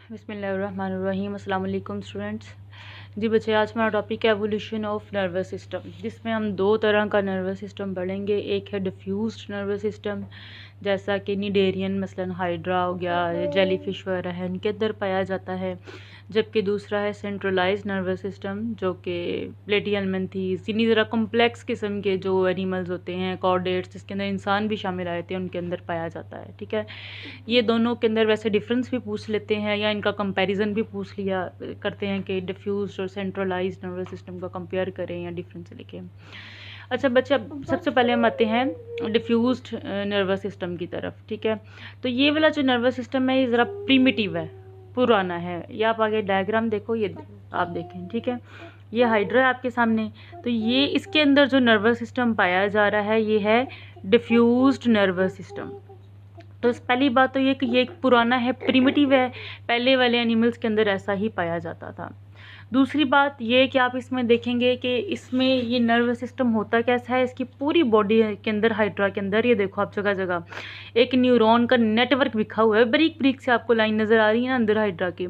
बिस्मिल्लाहिर्रहमानिर्रहीम। अस्सलाम वालेकुम स्टूडेंट्स। जी बच्चे, आज हमारा टॉपिक है एवोल्यूशन ऑफ नर्वस सिस्टम, जिसमें हम दो तरह का नर्वस सिस्टम पढ़ेंगे। एक है डिफ्यूज्ड नर्वस सिस्टम, जैसा कि निडेरियन मसलन हाइड्रा हो गया, जेलीफिश वगैरह है, इनके अंदर पाया जाता है। जबकि दूसरा है सेंट्रलाइज नर्वस सिस्टम, जो कि प्लेटियलमेंथीज, इन्हीं ज़रा कॉम्प्लेक्स किस्म के जो एनिमल्स होते हैं, कॉर्डेट्स, जिसके अंदर इंसान भी शामिल आए थे, उनके अंदर पाया जाता है। ठीक है, ये दोनों के अंदर वैसे डिफरेंस भी पूछ लेते हैं या इनका कंपैरिजन भी पूछ लिया करते हैं कि डिफ्यूज और सेंट्रलाइज नर्वस सिस्टम का कंपेयर करें या डिफरेंस लिखें। अच्छा बच्चा, सबसे पहले हम आते हैं डिफ्यूज्ड नर्वस सिस्टम की तरफ। ठीक है, तो ये वाला जो नर्वस सिस्टम है ये ज़रा प्रीमिटिव है, पुराना है। ये आप आगे डायग्राम देखो, ये आप देखें। ठीक है, ये हाइड्रा है आपके सामने। तो ये इसके अंदर जो नर्वस सिस्टम पाया जा रहा है ये है डिफ्यूज्ड नर्वस सिस्टम। तो पहली बात तो ये कि ये एक पुराना है, प्रिमिटिव है, पहले वाले एनिमल्स के अंदर ऐसा ही पाया जाता था। दूसरी बात ये कि आप इसमें देखेंगे कि इसमें ये नर्वस सिस्टम होता कैसा है, इसकी पूरी बॉडी के अंदर, हाइड्रा के अंदर, ये देखो आप जगह जगह एक न्यूरॉन का नेटवर्क बिखा हुआ है। बारीक बारीक से आपको लाइन नज़र आ रही है ना अंदर हाइड्रा के,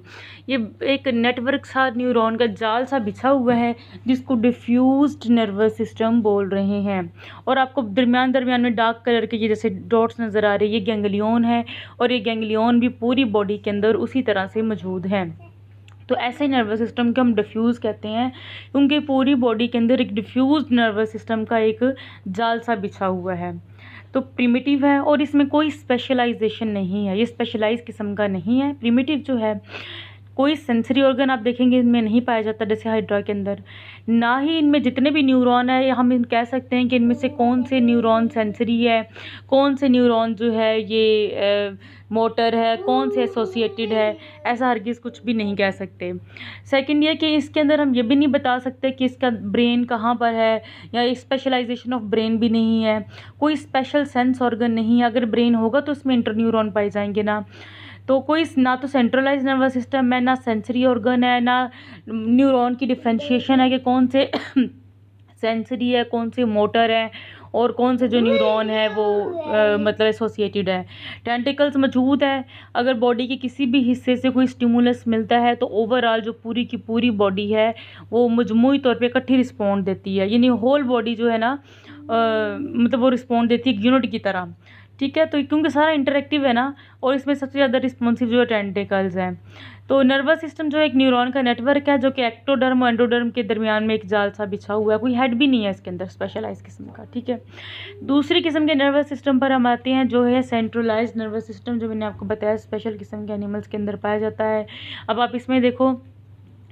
ये एक नेटवर्क सा, न्यूरॉन का जाल सा बिछा हुआ है, जिसको डिफ्यूज्ड नर्वस सिस्टम बोल रहे हैं। और आपको दरमियान दरमियान में डार्क कलर के ये जैसे डॉट्स नज़र आ रहे हैं, ये गैंग्लियन है, और ये गैंग्लियन भी पूरी बॉडी के अंदर उसी तरह से मौजूद है। तो ऐसे नर्वस सिस्टम को हम डिफ्यूज़ कहते हैं, क्योंकि पूरी बॉडी के अंदर एक डिफ्यूज्ड नर्वस सिस्टम का एक जाल सा बिछा हुआ है। तो प्रिमिटिव है और इसमें कोई स्पेशलाइजेशन नहीं है, ये स्पेशलाइज किस्म का नहीं है। प्रिमिटिव जो है, कोई सेंसरी ऑर्गन आप देखेंगे इनमें नहीं पाया जाता, जैसे हाइड्रा के अंदर। ना ही इनमें जितने भी न्यूरॉन है, हम इन कह सकते हैं कि इनमें से कौन से न्यूरॉन सेंसरी है, कौन से न्यूरॉन जो है ये मोटर है, कौन से एसोसिएटेड है, ऐसा हरगिज़ कुछ भी नहीं कह सकते। सेकंड ये कि इसके अंदर हम ये भी नहीं बता सकते कि इसका ब्रेन कहाँ पर है, या स्पेशलाइजेशन ऑफ ब्रेन भी नहीं है, कोई स्पेशल सेंस ऑर्गन नहीं है। अगर ब्रेन होगा तो उसमें इंटरन्यूरॉन पाए जाएंगे ना। तो कोई ना तो सेंट्रलाइज नर्वस सिस्टम है, ना सेंसरी ऑर्गन है, ना न्यूरॉन की डिफ्रेंशिएशन है कि कौन से सेंसरी है, कौन से मोटर है, और कौन से जो न्यूरॉन है वो मतलब एसोसिएटेड है। टेंटिकल्स मौजूद है, अगर बॉडी के किसी भी हिस्से से कोई स्टिमुलस मिलता है तो ओवरऑल जो पूरी की पूरी बॉडी है वो मजमूई तौर पे इकट्ठी रिस्पॉन्ड देती है, यानी होल बॉडी जो है ना मतलब वो रिस्पॉन्ड देती है यूनिट की तरह। ठीक है, तो क्योंकि सारा इंटरेक्टिव है ना, और इसमें सबसे ज़्यादा रिस्पॉन्सिव जो है टेंटिकल्स हैं। तो नर्वस सिस्टम जो एक न्यूरॉन का नेटवर्क है, जो कि एक्टोडर्म और एंडोडर्म के दरमियान में एक जाल सा बिछा हुआ है, कोई हेड भी नहीं है इसके अंदर, स्पेशलाइज किस्म का। ठीक है, दूसरी किस्म के नर्वस सिस्टम पर हम आते हैं, जो है सेंट्रलाइज नर्वस सिस्टम, जो मैंने आपको बताया स्पेशल किस्म के एनिमल्स के अंदर पाया जाता है। अब आप इसमें देखो,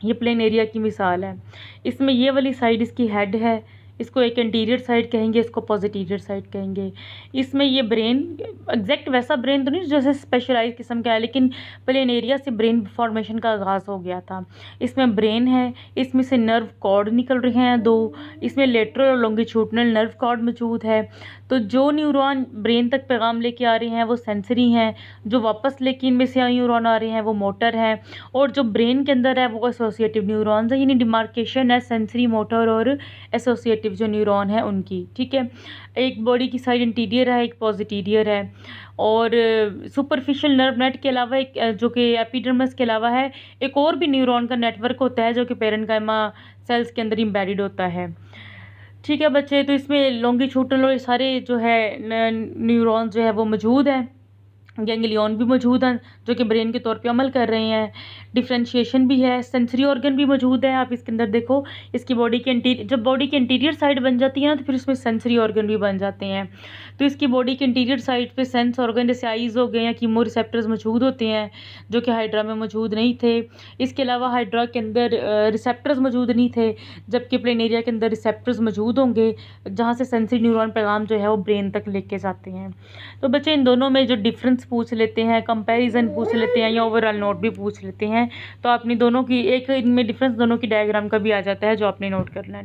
ये प्लेन एरिया की मिसाल है। इसमें ये वाली साइड इसकी हेड है, इसको एक एंटीरियर साइड कहेंगे, इसको पॉजिटीरियर साइड कहेंगे। इसमें ये ब्रेन, एग्जैक्ट वैसा ब्रेन तो नहीं जैसे स्पेशलाइज किस्म का है, लेकिन प्लेन एरिया से ब्रेन फॉर्मेशन का आगाज़ हो गया था। इसमें ब्रेन है, इसमें से नर्व कॉर्ड निकल रहे हैं दो, इसमें लेटरल और लॉन्गिट्यूडनल नर्व कॉर्ड मौजूद है। तो जो न्यूरॉन ब्रेन तक पैगाम लेके आ रहे हैं वो सेंसरी हैं, जो वापस लेके इनमें से न्यूरॉन आ रहे हैं वो मोटर हैं, और जो ब्रेन के अंदर है वो एसोसिएटिव न्यूरॉन्स है, यानी डिमार्केशन है सेंसरी, मोटर और एसोसिएटिव जो न्यूरॉन है उनकी। ठीक है, एक बॉडी की साइड इंटीरियर है, एक पॉजिटीरियर है, और सुपरफिशियल नर्व नेट के अलावा एक जो कि एपिडर्मिस के अलावा है, एक और भी न्यूरॉन का नेटवर्क होता है जो कि पेरेन्काइमा सेल्स के अंदर एम्बेडेड होता है। ठीक है बच्चे, तो इसमें लॉन्गिट्यूडनल और सारे जो है न्यूरॉन्स जो है वो मौजूद हैं, गैंग्लियन भी मौजूद हैं जो कि ब्रेन के तौर पे अमल कर रहे हैं। डिफ्रेंशिएशन भी है, सेंसरी ऑर्गन भी मौजूद है। आप इसके अंदर देखो, इसकी बॉडी के इंटीरियर, जब बॉडी की इंटीरियर साइड बन जाती है ना, तो फिर उसमें सेंसरी ऑर्गन भी बन जाते हैं। तो इसकी बॉडी के इंटीरियर साइड पे सेंस ऑर्गन जैसे आइज़ हो गए या कीमो रिसेप्टर्स मौजूद होते हैं, जो कि हाइड्रा में मौजूद नहीं थे। इसके अलावा हाइड्रा के अंदर रिसेप्टर्स मौजूद नहीं थे, जबकि प्लेनेरिया के अंदर रिसेप्टर्स मौजूद होंगे, जहाँ से सेंसरी न्यूरॉन पैगाम जो है वो ब्रेन तक लेके जाते हैं। तो बच्चे, इन दोनों में जो डिफरेंस पूछ लेते हैं, कंपैरिजन पूछ लेते हैं, या ओवरऑल नोट भी पूछ लेते हैं, तो आपने दोनों की एक इनमें डिफरेंस दोनों की डायग्राम का भी आ जाता है जो आपने नोट करना है।